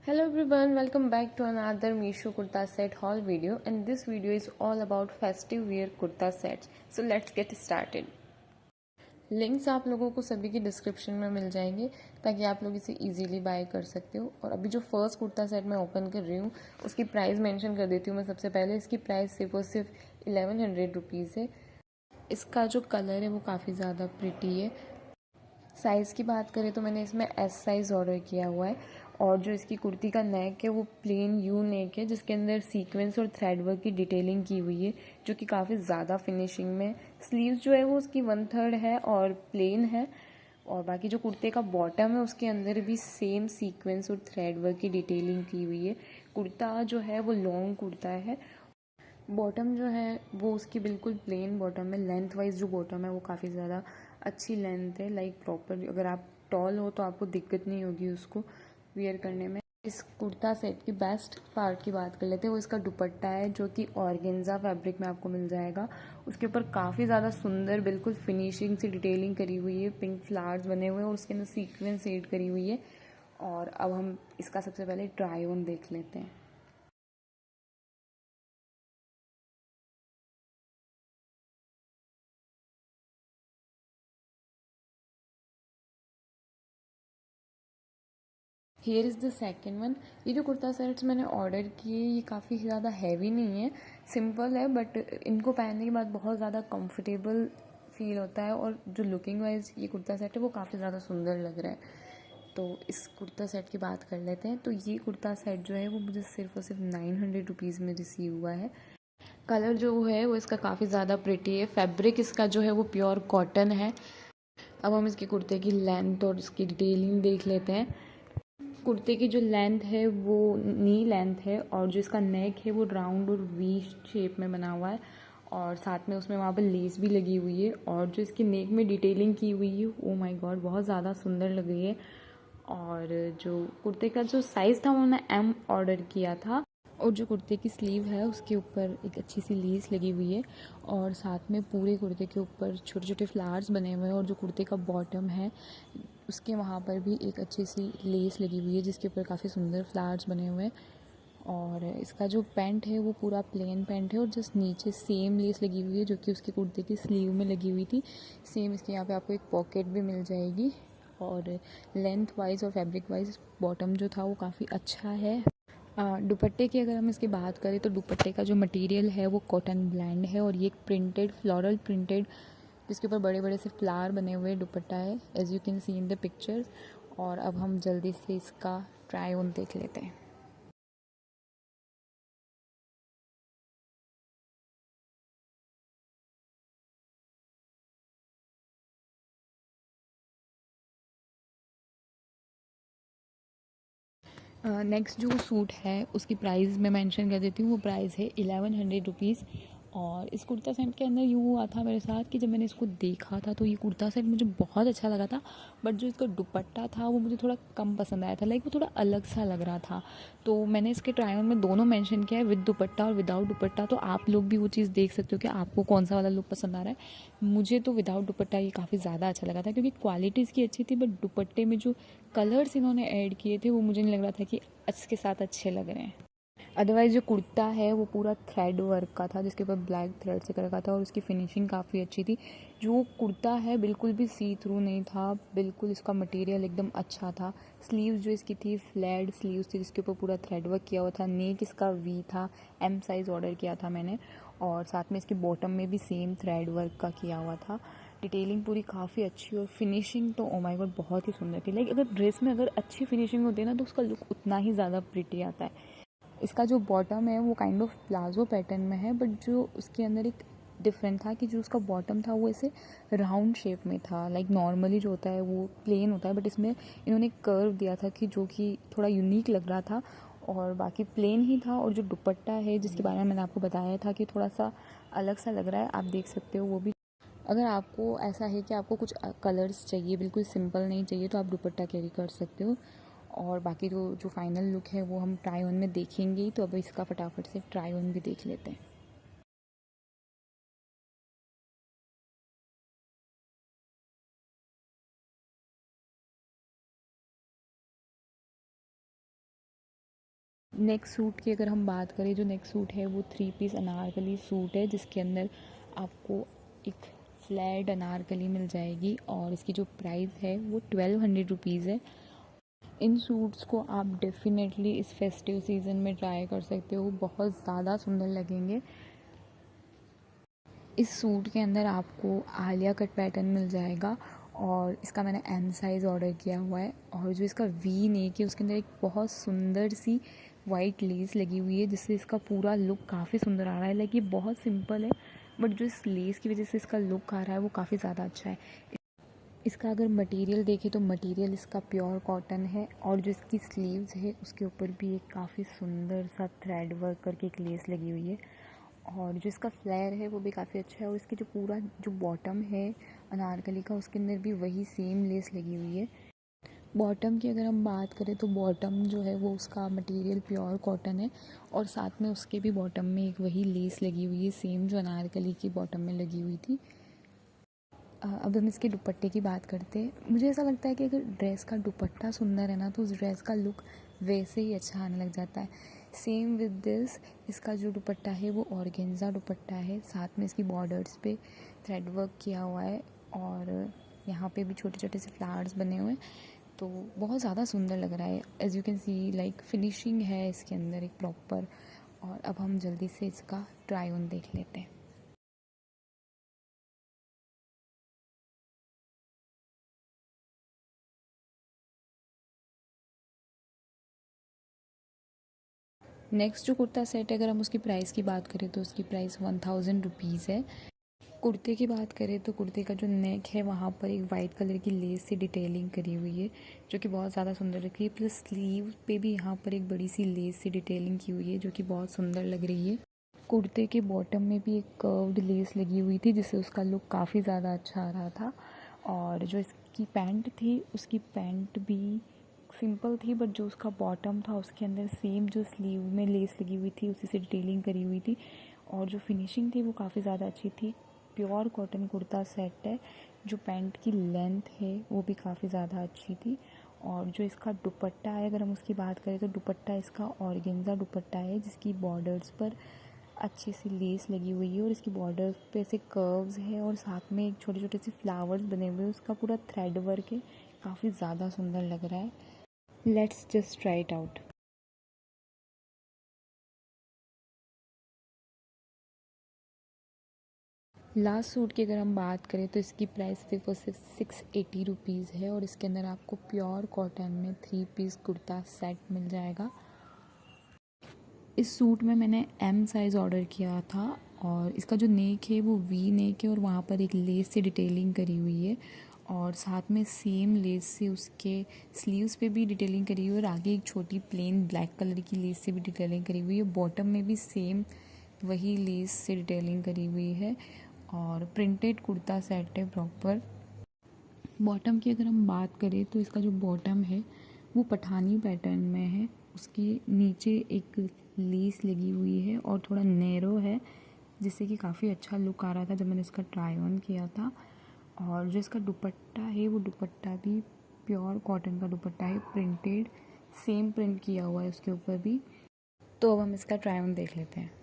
Hello everyone, welcome back to another Meesho kurta set haul video, and this video is all about festive wear kurta sets. So let's get started. Links आप लोगों को सभी की description में मिल जाएंगे ताकि आप लोग इसे इजीली बाय कर सकते हो। और अभी जो फर्स्ट कुर्ता सेट मैं ओपन कर रही हूँ उसकी प्राइस मेंशन कर देती हूँ मैं सबसे पहले। इसकी प्राइस सिर्फ और सिर्फ 1100 रुपीज़ है। इसका जो कलर है वो काफ़ी ज़्यादा प्रिटी है। साइज़ की बात करें तो मैंने इसमें एस साइज़ ऑर्डर किया हुआ है। और जो इसकी कुर्ती का नेक है वो प्लेन यू नेक है जिसके अंदर सीक्वेंस और थ्रेड वर्क की डिटेलिंग की हुई है जो कि काफ़ी ज़्यादा फिनिशिंग में। स्लीव्स जो है वो उसकी 1/3 है और प्लेन है। और बाकी जो कुर्ते का बॉटम है उसके अंदर भी सेम सीक्वेंस और थ्रेड वर्क की डिटेलिंग की हुई है। कुर्ता जो है वो लॉन्ग कुर्ता है। बॉटम जो है वो उसकी बिल्कुल प्लेन बॉटम है। लेंथ वाइज जो बॉटम है वो काफ़ी ज़्यादा अच्छी लेंथ है, लाइक प्रॉपर। अगर आप टॉल हो तो आपको दिक्कत नहीं होगी उसको वियर करने में। इस कुर्ता सेट की बेस्ट पार्ट की बात कर लेते हैं, वो इसका दुपट्टा है जो कि ऑर्गेन्जा फैब्रिक में आपको मिल जाएगा। उसके ऊपर काफ़ी ज़्यादा सुंदर बिल्कुल फिनिशिंग से डिटेलिंग करी हुई है, पिंक फ्लावर्स बने हुए हैं और उसके अंदर सीक्वेंस एड करी हुई है। और अब हम इसका सबसे पहले ट्राई ऑन देख लेते हैं। Here is the second one. ये जो कुर्ता सेट्स मैंने ऑर्डर किए ये काफ़ी ज़्यादा हैवी नहीं है, सिंपल है, बट इनको पहनने के बाद बहुत ज़्यादा कंफर्टेबल फील होता है। और जो लुकिंग वाइज ये कुर्ता सेट है वो काफ़ी ज़्यादा सुंदर लग रहा है। तो इस कुर्ता सेट की बात कर लेते हैं। तो ये कुर्ता सेट जो है वो मुझे सिर्फ और सिर्फ 900 रुपीज़ में रिसीव हुआ है। कलर जो है वो इसका काफ़ी ज़्यादा प्रिटी है। फैब्रिक इसका जो है वो प्योर कॉटन है। अब हम इसके कुर्ते की लेंथ और इसकी डिटेलिंग देख लेते हैं। कुर्ते की जो लेंथ है वो नी लेंथ है और जो इसका नेक है वो राउंड और वी शेप में बना हुआ है। और साथ में उसमें वहाँ पर लेस भी लगी हुई है। और जो इसकी नेक में डिटेलिंग की हुई है ओ माय गॉड बहुत ज़्यादा सुंदर लग रही है। और जो कुर्ते का जो साइज़ था वो मैंने एम ऑर्डर किया था। और जो कुर्ते की स्लीव है उसके ऊपर एक अच्छी सी लेस लगी हुई है। और साथ में पूरे कुर्ते के ऊपर छोटे छोटे फ्लावर्स बने हुए हैं। और जो कुर्ते का बॉटम है उसके वहाँ पर भी एक अच्छी सी लेस लगी हुई है जिसके ऊपर काफ़ी सुंदर फ्लावर्स बने हुए हैं। और इसका जो पैंट है वो पूरा प्लेन पैंट है और जस्ट नीचे सेम लेस लगी हुई है जो कि उसके कुर्ते की स्लीव में लगी हुई थी। सेम इसके यहाँ पे आपको एक पॉकेट भी मिल जाएगी। और लेंथ वाइज और फैब्रिक वाइज बॉटम जो था वो काफ़ी अच्छा है। दुपट्टे की अगर हम इसकी बात करें तो दुपट्टे का जो मटेरियल है वो कॉटन ब्लेंड है और ये एक प्रिंटेड फ्लोरल प्रिंटेड जिसके ऊपर बड़े बड़े से फ्लावर बने हुए दुपट्टा है, as you can see in the pictures. और अब हम जल्दी से इसका ट्राई ऑन देख लेते हैं। नेक्स्ट जो सूट है उसकी प्राइस मैं मेंशन कर देती हूँ। वो प्राइस है 1100 रुपीज़। और इस कुर्ता सेट के अंदर यूँ हुआ था मेरे साथ कि जब मैंने इसको देखा था तो ये कुर्ता सेट मुझे बहुत अच्छा लगा था। बट जो इसका दुपट्टा था वो मुझे थोड़ा कम पसंद आया था, लाइक वो थोड़ा अलग सा लग रहा था। तो मैंने इसके ट्राई ऑन में दोनों मेंशन किया है, विद दुपट्टा और विदाउट दुपट्टा। तो आप लोग भी वो चीज़ देख सकते हो कि आपको कौन सा वाला लुक पसंद आ रहा है। मुझे तो विदाउट दुपट्टा ये काफ़ी ज़्यादा अच्छा लगा था क्योंकि क्वालिटी इसकी अच्छी थी। बट दुपट्टे में जो कलर्स इन्होंने ऐड किए थे वो मुझे नहीं लग रहा था कि इसके साथ अच्छे लग रहे हैं। अदरवाइज़ जो कुर्ता है वो पूरा थ्रेड वर्क का था जिसके ऊपर ब्लैक थ्रेड से कर रखा था और उसकी फिनिशिंग काफ़ी अच्छी थी। जो कुर्ता है बिल्कुल भी सी थ्रू नहीं था, बिल्कुल इसका मटेरियल एकदम अच्छा था। स्लीव्स जो इसकी थी फ्लैट स्लीव्स थी जिसके ऊपर पूरा थ्रेड वर्क किया हुआ था। नेक इसका वी था, एम साइज़ ऑर्डर किया था मैंने। और साथ में इसकी बॉटम में भी सेम थ्रेड वर्क का किया हुआ था। डिटेलिंग पूरी काफ़ी अच्छी और फिनिशिंग तो ओ माय गॉड बहुत ही सुंदर थी। लाइक अगर ड्रेस में अगर अच्छी फिनिशिंग होती है ना तो उसका लुक उतना ही ज़्यादा प्रिटी आता है। इसका जो बॉटम है वो काइंड ऑफ प्लाजो पैटर्न में है, बट जो उसके अंदर एक डिफरेंट था कि जो उसका बॉटम था वो ऐसे राउंड शेप में था। लाइक नॉर्मली जो होता है वो प्लेन होता है, बट इसमें इन्होंने एक कर्व दिया था कि जो कि थोड़ा यूनिक लग रहा था। और बाकी प्लेन ही था। और जो दुपट्टा है जिसके बारे में मैंने आपको बताया था कि थोड़ा सा अलग सा लग रहा है, आप देख सकते हो वो भी। अगर आपको ऐसा है कि आपको कुछ कलर्स चाहिए, बिल्कुल सिंपल नहीं चाहिए, तो आप दुपट्टा कैरी कर सकते हो। और बाकी तो जो फाइनल लुक है वो हम ट्राई ऑन में देखेंगे ही। तो अब इसका फटाफट से ट्राई ऑन भी देख लेते हैं। नेक्स्ट सूट की अगर हम बात करें, जो नेक्स्ट सूट है वो 3 पीस अनारकली सूट है, जिसके अंदर आपको एक फ्लैट अनारकली मिल जाएगी और इसकी जो प्राइस है वो 1200 रुपीज़ है। इन सूट्स को आप डेफिनेटली इस फेस्टिव सीज़न में ट्राई कर सकते हो, बहुत ज़्यादा सुंदर लगेंगे। इस सूट के अंदर आपको आलिया कट पैटर्न मिल जाएगा और इसका मैंने एम साइज़ ऑर्डर किया हुआ है। और जो इसका वी नेक है उसके अंदर एक बहुत सुंदर सी वाइट लेस लगी हुई है, जिससे इसका पूरा लुक काफ़ी सुंदर आ रहा है। लाइक ये बहुत सिंपल है, बट जो इस लेस की वजह से इसका लुक आ रहा है वो काफ़ी ज़्यादा अच्छा है। इसका अगर मटेरियल देखें तो मटेरियल इसका प्योर कॉटन है और जो इसकी स्लीव्स है उसके ऊपर भी एक काफ़ी सुंदर सा थ्रेड वर्क करके एक लेस लगी हुई है और जो इसका फ्लेयर है वो भी काफ़ी अच्छा है। और इसकी जो पूरा जो बॉटम है अनारकली का, उसके अंदर भी वही सेम लेस लगी हुई है। बॉटम की अगर हम बात करें तो बॉटम जो है वो उसका मटेरियल प्योर कॉटन है और साथ में उसके भी बॉटम में एक वही लेस लगी हुई है, सेम जो अनारकली की बॉटम में लगी हुई थी। अब हम इसके दुपट्टे की बात करते हैं। मुझे ऐसा लगता है कि अगर ड्रेस का दुपट्टा सुंदर है ना तो उस ड्रेस का लुक वैसे ही अच्छा आने लग जाता है। सेम विद दिस, इसका जो दुपट्टा है वो ऑर्गेन्जा दुपट्टा है, साथ में इसकी बॉर्डर्स पे थ्रेड वर्क किया हुआ है और यहाँ पे भी छोटे छोटे से फ्लावर्स बने हुए हैं, तो बहुत ज़्यादा सुंदर लग रहा है। As you can C like finishing है इसके अंदर एक प्रॉपर। और अब हम जल्दी से इसका ट्राई ऑन देख लेते हैं। नेक्स्ट जो कुर्ता सेट है, अगर हम उसकी प्राइस की बात करें तो उसकी प्राइस 1000 रुपीज़ है। कुर्ते की बात करें तो कुर्ते का जो नेक है वहाँ पर एक वाइट कलर की लेस से डिटेलिंग करी हुई है, जो कि बहुत ज़्यादा सुंदर लग रही है। प्लस स्लीव पे भी यहाँ पर एक बड़ी सी लेस से डिटेलिंग की हुई है, जो कि बहुत सुंदर लग रही है। कुर्ते के बॉटम में भी एक कर्व्ड लेस लगी हुई थी, जिससे उसका लुक काफ़ी ज़्यादा अच्छा आ रहा था। और जो इसकी पैंट थी उसकी पैंट भी सिंपल थी, बट जो उसका बॉटम था उसके अंदर सेम जो स्लीव में लेस लगी हुई थी उसी से डिटेलिंग करी हुई थी और जो फिनिशिंग थी वो काफ़ी ज़्यादा अच्छी थी। प्योर कॉटन कुर्ता सेट है। जो पैंट की लेंथ है वो भी काफ़ी ज़्यादा अच्छी थी। और जो इसका दुपट्टा है, अगर हम उसकी बात करें तो दुपट्टा इसका ऑर्गेन्जा दुपट्टा है, जिसकी बॉर्डर्स पर अच्छी सी लेस लगी हुई है और इसकी बॉर्डर पे ऐसे कर्व्स है और साथ में एक छोटे छोटे से फ्लावर्स बने हुए हैं। उसका पूरा थ्रेड वर्क है, काफ़ी ज़्यादा सुंदर लग रहा है। Let's just try it out. Last suit की अगर हम बात करें तो इसकी प्राइस सिर्फ और सिर्फ 680 रुपीज़ है और इसके अंदर आपको प्योर कॉटन में 3 पीस कुर्ता सेट मिल जाएगा। इस सूट में मैंने एम साइज़ ऑर्डर किया था और इसका जो नेक है वो वी नेक है और वहाँ पर एक लेस से डिटेलिंग करी हुई है और साथ में सेम लेस से उसके स्लीव्स पे भी डिटेलिंग करी हुई है और आगे एक छोटी प्लेन ब्लैक कलर की लेस से भी डिटेलिंग करी हुई है। बॉटम में भी सेम वही लेस से डिटेलिंग करी हुई है और प्रिंटेड कुर्ता सेट है प्रॉपर। बॉटम की अगर हम बात करें तो इसका जो बॉटम है वो पठानी पैटर्न में है। उसके नीचे एक लेस लगी हुई है और थोड़ा नैरो है, जिससे कि काफ़ी अच्छा लुक आ रहा था जब मैंने इसका ट्राई ऑन किया था। और जो इसका दुपट्टा है वो दुपट्टा भी प्योर कॉटन का दुपट्टा है, प्रिंटेड, सेम प्रिंट किया हुआ है उसके ऊपर भी। तो अब हम इसका ट्राई ऑन देख लेते हैं।